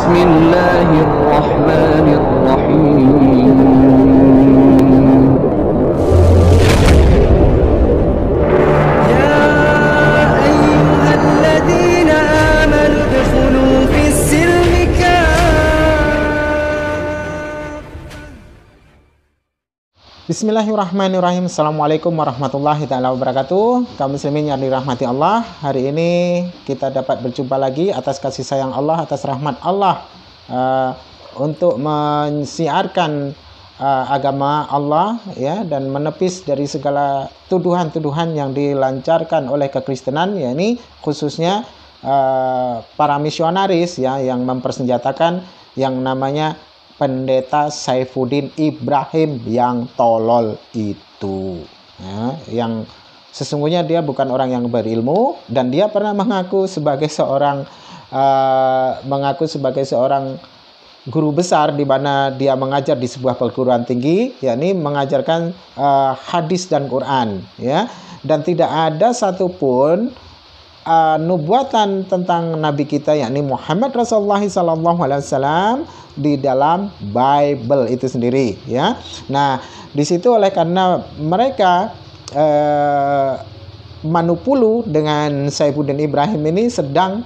Bismillahirrahmanirrahim. Ya ayyuhalladzina amanu dkhulu fis-silmi Bismillahirrahmanirrahim. Assalamualaikum warahmatullahi ta'ala wabarakatuh. Kaum muslimin yang dirahmati Allah, hari ini kita dapat berjumpa lagi atas kasih sayang Allah, atas rahmat Allah, untuk mensiarkan agama Allah, ya, dan menepis dari segala tuduhan-tuduhan yang dilancarkan oleh kekristenan, yakni khususnya para misionaris, ya, yang mempersenjatakan yang namanya Pendeta Saifuddin Ibrahim yang tolol itu, ya, yang sesungguhnya dia bukan orang yang berilmu, dan dia pernah mengaku sebagai seorang guru besar, di mana dia mengajar di sebuah perguruan tinggi, yakni mengajarkan hadis dan Quran, ya, dan tidak ada satupun nubuatan tentang Nabi kita, yakni Muhammad Rasulullah SAW, di dalam Bible itu sendiri, ya. Nah, di situ oleh karena mereka manupulu dengan Saifuddin Ibrahim ini sedang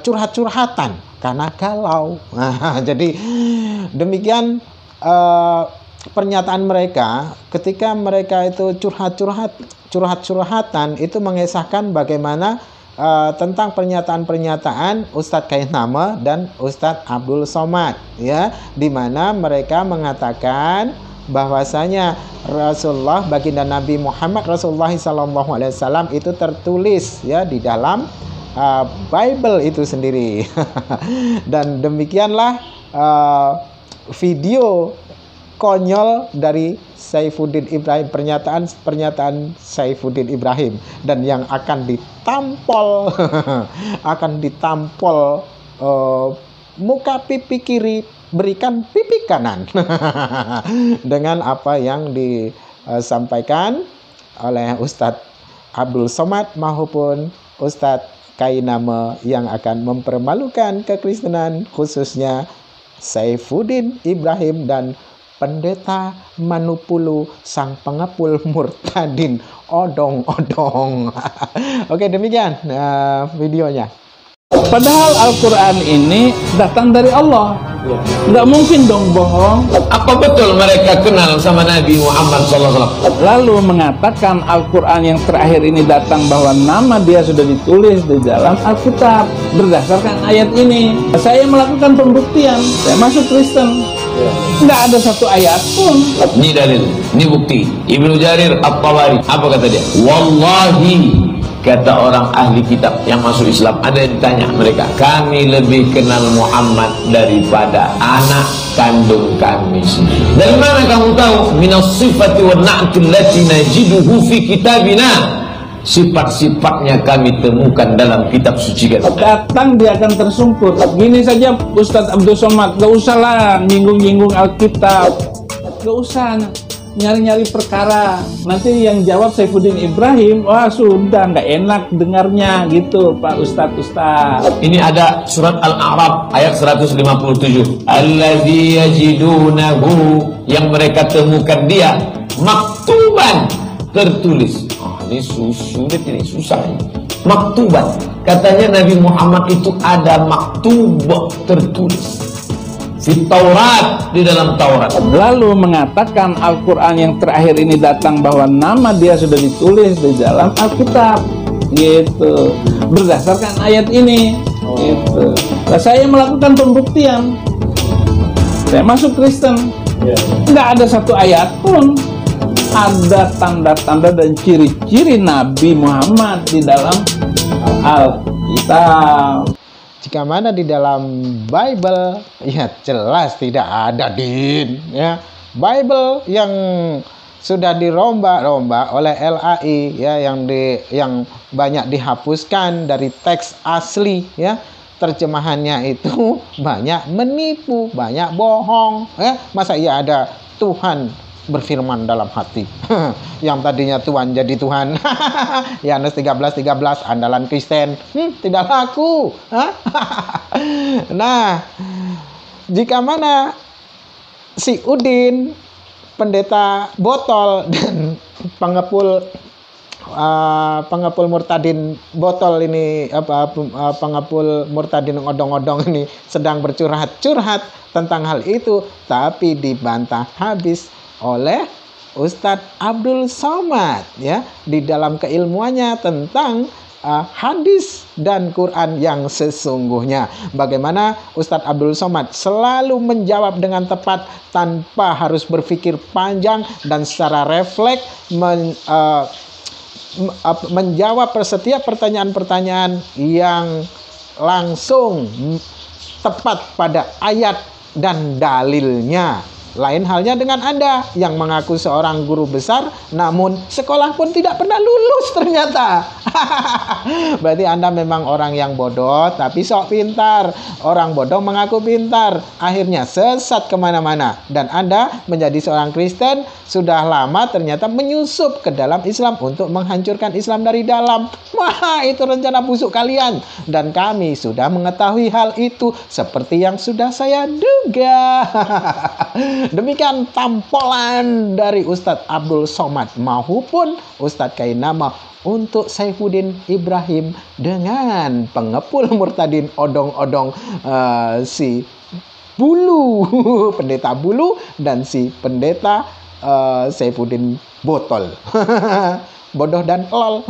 curhat-curhatan karena galau. Nah, jadi demikian pernyataan mereka ketika mereka itu curhat-curhatan itu mengisahkan bagaimana tentang pernyataan-pernyataan Ustadz Kainama dan Ustadz Abdul Somad, ya, di mana mereka mengatakan bahwasanya Rasulullah, baginda Nabi Muhammad Rasulullah SAW itu tertulis, ya, di dalam Bible itu sendiri. Dan demikianlah video konyol dari Saifuddin Ibrahim, pernyataan Saifuddin Ibrahim, dan yang akan ditampol muka pipi kiri berikan pipi kanan dengan apa yang disampaikan oleh Ustadz Abdul Somad maupun Ustadz Kainama yang akan mempermalukan kekristenan, khususnya Saifuddin Ibrahim dan Pendeta Manupulu sang pengepul murtadin odong-odong. Oke, demikian videonya. Padahal Al-Quran ini datang dari Allah. Nggak mungkin dong bohong. Apa betul mereka kenal sama Nabi Muhammad SAW? Lalu mengatakan Al-Quran yang terakhir ini datang bahwa nama dia sudah ditulis di dalam Alkitab. Berdasarkan ayat ini, saya melakukan pembuktian. Saya masuk Kristen. Nggak ada satu ayat pun. Ini dalil, ini bukti. Ibnu Jarir At-Tabari, apa kata dia? Wallahi, kata orang ahli kitab yang masuk Islam, ada yang ditanya mereka, kami lebih kenal Muhammad daripada anak kandung kami sendiri. Dari mana kamu tahu? Minas sifati wa na'tul lati najiduhu fi kitabina. Sifat-sifatnya kami temukan dalam kitab suci kita. Datang dia akan tersungkur. Gini saja Ustadz Abdul Somad, gak usah lah nyinggung-nyinggung Alkitab, gak usah nyari-nyari perkara. Nanti yang jawab Saifuddin Ibrahim, wah sudah nggak enak dengarnya gitu Pak Ustadz. Ini ada surat Al-A'raf ayat 157. Alladzi yajidunahu, yang mereka temukan dia maktuban, tertulis. Ini sulit, ini susah ini. Maktuban, katanya Nabi Muhammad itu ada maktub, tertulis di Taurat, di dalam Taurat. Lalu mengatakan Al-Quran yang terakhir ini datang bahwa nama dia sudah ditulis di dalam Alkitab, gitu. Berdasarkan ayat ini, gitu. Nah, saya melakukan pembuktian. Saya masuk Kristen. Nggak ada satu ayat pun. Ada tanda-tanda dan ciri-ciri Nabi Muhammad di dalam Alkitab. Jika mana di dalam Bible, ya jelas tidak ada, Din, ya. Bible yang sudah dirombak-rombak oleh LAI, ya, yang banyak dihapuskan dari teks asli, ya. Terjemahannya itu banyak menipu, banyak bohong, ya. Masa iya ada Tuhan berfirman dalam hati. Yang tadinya Tuhan jadi Tuhan. Yohanes 13:13 andalan Kristen. Tidak laku. Nah, jika mana si Udin, pendeta botol, dan pengepul murtadin botol ini, pengepul murtadin odong-odong ini sedang bercurhat-curhat tentang hal itu, tapi dibantah habis oleh Ustadz Abdul Somad ya di dalam keilmuannya tentang hadis dan Quran yang sesungguhnya. Bagaimana Ustadz Abdul Somad selalu menjawab dengan tepat tanpa harus berpikir panjang dan secara refleks menjawab setiap pertanyaan-pertanyaan yang langsung tepat pada ayat dan dalilnya. Lain halnya dengan Anda yang mengaku seorang guru besar, namun sekolah pun tidak pernah lulus ternyata. Berarti Anda memang orang yang bodoh, tapi sok pintar. Orang bodoh mengaku pintar, akhirnya sesat kemana-mana. Dan Anda menjadi seorang Kristen, sudah lama ternyata menyusup ke dalam Islam untuk menghancurkan Islam dari dalam. Wah, itu rencana busuk kalian. Dan kami sudah mengetahui hal itu seperti yang sudah saya duga. Demikian tampolan dari Ustadz Abdul Somad maupun Ustadz Kainama untuk Saifuddin Ibrahim dengan pengepul murtadin odong-odong si Bulu, pendeta Bulu, dan si pendeta Saifuddin Botol. Bodoh dan lol.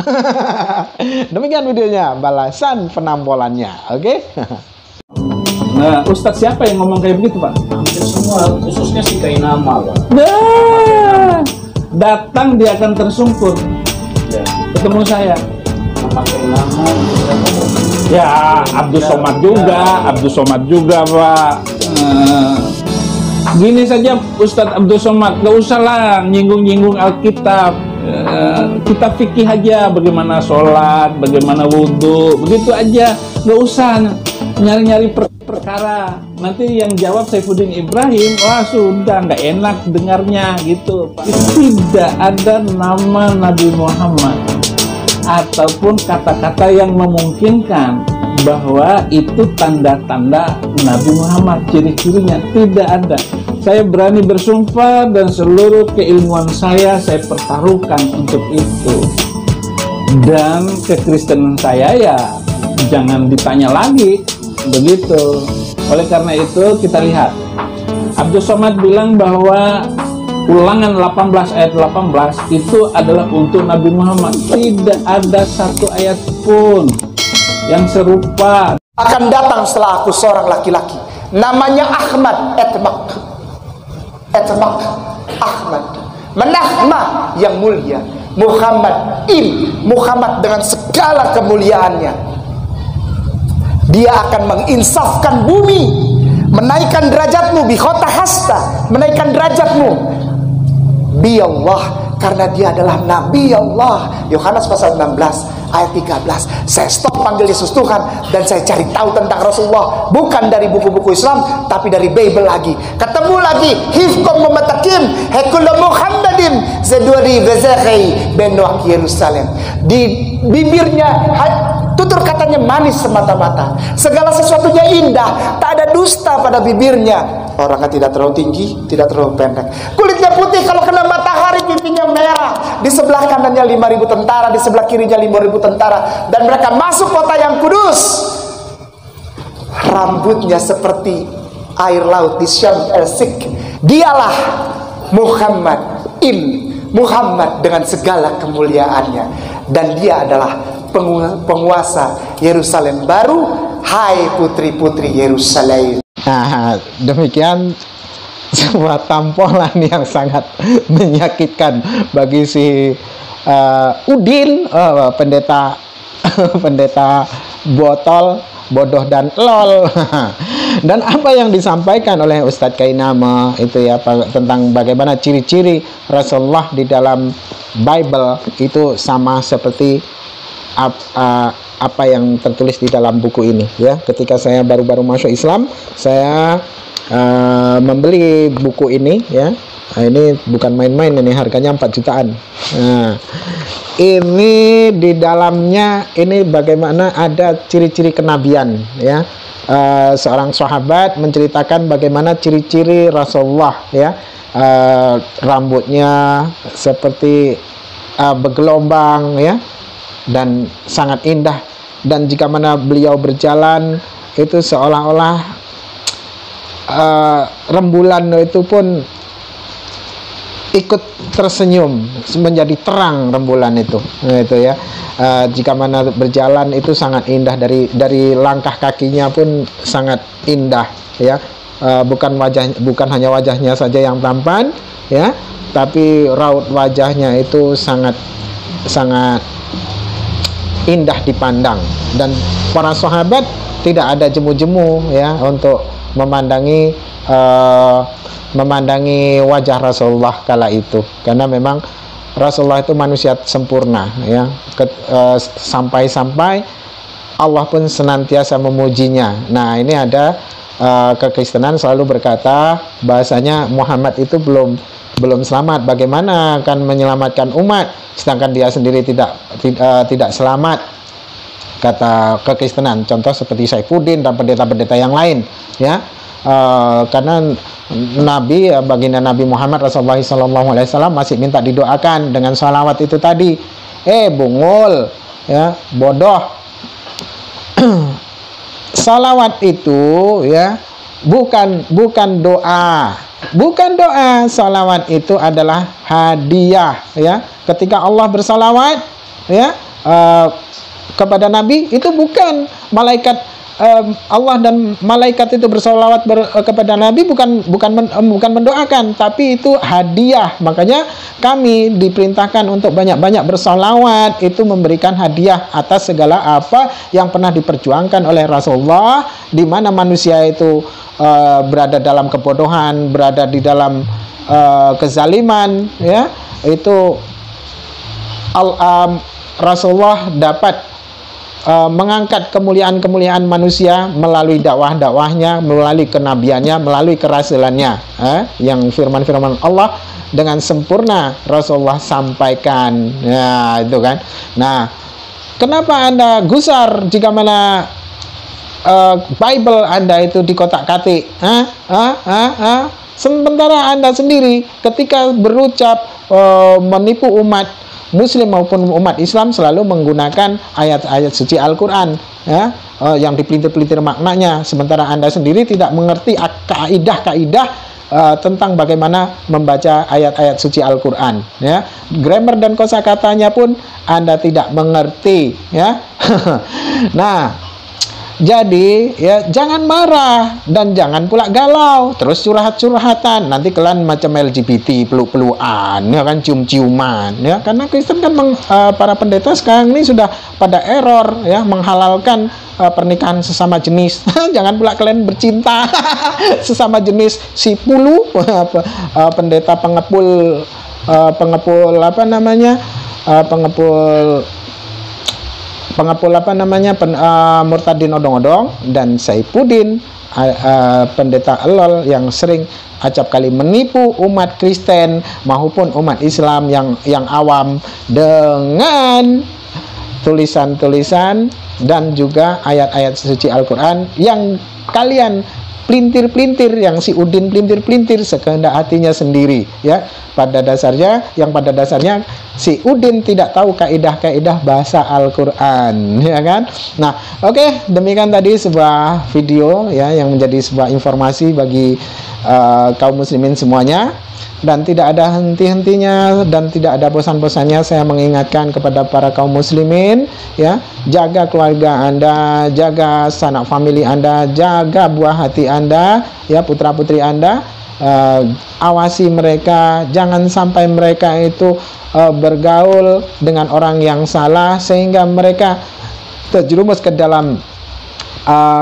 Demikian videonya, balasan penampolannya. Oke? Nah, Ustadz siapa yang ngomong kayak begitu, Pak? Hampir semua, khususnya si Kainama, Pak. Nah, datang dia akan tersungkur. Ya, Ketemu saya. nama Kainama, Ya, Abdul Somad juga, Pak. Gini saja Ustadz Abdul Somad, gak usah lah nyinggung-nyinggung Alkitab. Kita fikih aja, bagaimana sholat, bagaimana wudhu, begitu aja. Gak usah nyari-nyari perkara. Nanti yang jawab Saifuddin Ibrahim, wah sudah nggak enak dengarnya gitu, Pak. Tidak ada nama Nabi Muhammad ataupun kata-kata yang memungkinkan bahwa itu tanda-tanda Nabi Muhammad, ciri-cirinya tidak ada. Saya berani bersumpah dan seluruh keilmuan saya pertaruhkan untuk itu. Dan kekristenan saya ya jangan ditanya lagi, begitu. Oleh karena itu kita lihat Abdul Somad bilang bahwa Ulangan 18 ayat 18 itu adalah untuk Nabi Muhammad. Tidak ada satu ayat pun yang serupa. Akan datang setelah aku seorang laki-laki, namanya Ahmad, Etmak Ahmad, Menahma yang mulia, Muhammad Muhammad dengan segala kemuliaannya. Dia akan menginsafkan bumi, menaikkan derajatmu, bikhota hasta, menaikkan derajatmu bi Allah, karena dia adalah Nabi Allah. Yohanes pasal 16 ayat 13. Saya stop panggil Yesus Tuhan dan saya cari tahu tentang Rasulullah, bukan dari buku-buku Islam tapi dari Bible lagi. Ketemu lagi hifkom mematakim hekul Muhammadin zeduri vezekhi benoak Yerusalem. Di bibirnya tutur katanya manis semata-mata, segala sesuatunya indah, tak ada dusta pada bibirnya. Orangnya tidak terlalu tinggi, tidak terlalu pendek, kulitnya putih, kalau kena matahari pipinya merah. Di sebelah kanannya 5.000 tentara, di sebelah kirinya 5.000 tentara, dan mereka masuk kota yang kudus. Rambutnya seperti air laut di Syam el-Sik. Dialah Muhammad Muhammad dengan segala kemuliaannya, dan dia adalah penguasa Yerusalem baru. Hai putri-putri Yerusalem. Nah, demikian sebuah tampolan yang sangat menyakitkan bagi si Udin, pendeta botol, bodoh dan lol. Dan apa yang disampaikan oleh Ustadz Kainama itu ya, tentang bagaimana ciri-ciri Rasulullah di dalam Bible itu sama seperti apa yang tertulis di dalam buku ini ya. Ketika saya baru-baru masuk Islam, saya membeli buku ini ya, Nah, ini bukan main-main, ini harganya 4 jutaan. Nah, ini di dalamnya ini bagaimana ada ciri-ciri kenabian, ya. Seorang sahabat menceritakan bagaimana ciri-ciri Rasulullah, ya. Rambutnya seperti bergelombang, ya, dan sangat indah. Dan jika mana beliau berjalan itu seolah-olah rembulan itu pun ikut tersenyum, menjadi terang rembulan itu, ya. Jika mana berjalan itu sangat indah, dari langkah kakinya pun sangat indah, ya. Bukan hanya wajahnya saja yang tampan, ya, tapi raut wajahnya itu sangat indah dipandang. Dan para sahabat tidak ada jemu-jemu, ya, untuk memandangi wajah Rasulullah kala itu, karena memang Rasulullah itu manusia sempurna, ya. Sampai-sampai Allah pun senantiasa memujinya. Nah, ini ada kekristenan selalu berkata bahasanya Muhammad itu belum selamat. Bagaimana akan menyelamatkan umat sedangkan dia sendiri tidak selamat, kata kekristenan. Contoh seperti Saifuddin dan pendeta-pendeta yang lain, ya. Karena Nabi, baginda Nabi Muhammad Rasulullah SAW masih minta didoakan dengan sholawat itu tadi. Bungul, ya, bodoh. Sholawat itu, ya, bukan doa. Bukan doa. Sholawat itu adalah hadiah, ya. Ketika Allah bersalawat, ya, kepada Nabi, itu bukan malaikat Allah dan malaikat itu bersolawat kepada Nabi, bukan mendoakan, tapi itu hadiah. Makanya kami diperintahkan untuk banyak-banyak bersolawat, itu memberikan hadiah atas segala apa yang pernah diperjuangkan oleh Rasulullah, di mana manusia itu berada dalam kebodohan, berada di dalam kezaliman, ya. Itu Rasulullah dapat mengangkat kemuliaan-kemuliaan manusia melalui dakwah-dakwahnya, melalui kenabiannya, melalui kerasulannya, yang firman-firman Allah dengan sempurna Rasulullah sampaikan. Ya, itu kan. Nah, kenapa Anda gusar jika mana Bible Anda itu dikotak-katik? Sementara Anda sendiri ketika berucap menipu umat Muslim maupun umat Islam selalu menggunakan ayat-ayat suci Al-Quran, ya, yang dipelintir-pelintir maknanya, sementara Anda sendiri tidak mengerti kaidah-kaidah tentang bagaimana membaca ayat-ayat suci Al-Quran, ya. Grammar dan kosakatanya pun Anda tidak mengerti, ya. Nah, jadi, ya, jangan marah dan jangan pula galau, terus curhat-curhatan, nanti kalian macam LGBT, peluk-pelukan, ya kan, cium-ciuman, ya. Karena Kristen kan para pendeta sekarang ini sudah pada error, ya, menghalalkan pernikahan sesama jenis. Jangan pula kalian bercinta sesama jenis, si pulu, pendeta pengepul apa namanya, Murtadin odong-odong, dan Saifuddin, pendeta elol yang sering acap kali menipu umat Kristen maupun umat Islam yang awam dengan tulisan-tulisan dan juga ayat-ayat suci Al-Quran yang kalian pelintir-pelintir, yang si Udin pelintir-pelintir sekehendak hatinya sendiri, ya. Pada dasarnya si Udin tidak tahu kaidah-kaidah bahasa Al-Quran, ya kan. Nah, oke, demikian tadi sebuah video, ya, yang menjadi sebuah informasi bagi kaum muslimin semuanya. Dan tidak ada henti-hentinya dan tidak ada bosan-bosannya saya mengingatkan kepada para kaum muslimin, ya, jaga keluarga Anda, jaga sanak famili Anda, jaga buah hati Anda, ya, putra-putri Anda. Awasi mereka, jangan sampai mereka itu bergaul dengan orang yang salah sehingga mereka terjerumus ke dalam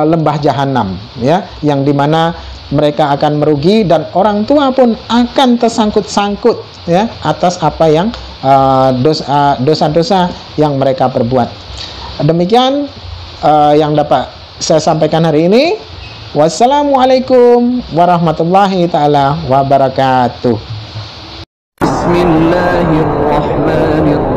lembah jahanam, ya, yang dimana mereka akan merugi dan orang tua pun akan tersangkut-sangkut, ya, atas apa yang dosa-dosa yang mereka perbuat. Demikian yang dapat saya sampaikan hari ini. Wassalamualaikum warahmatullahi taala wabarakatuh. الله الرحمن الرحيم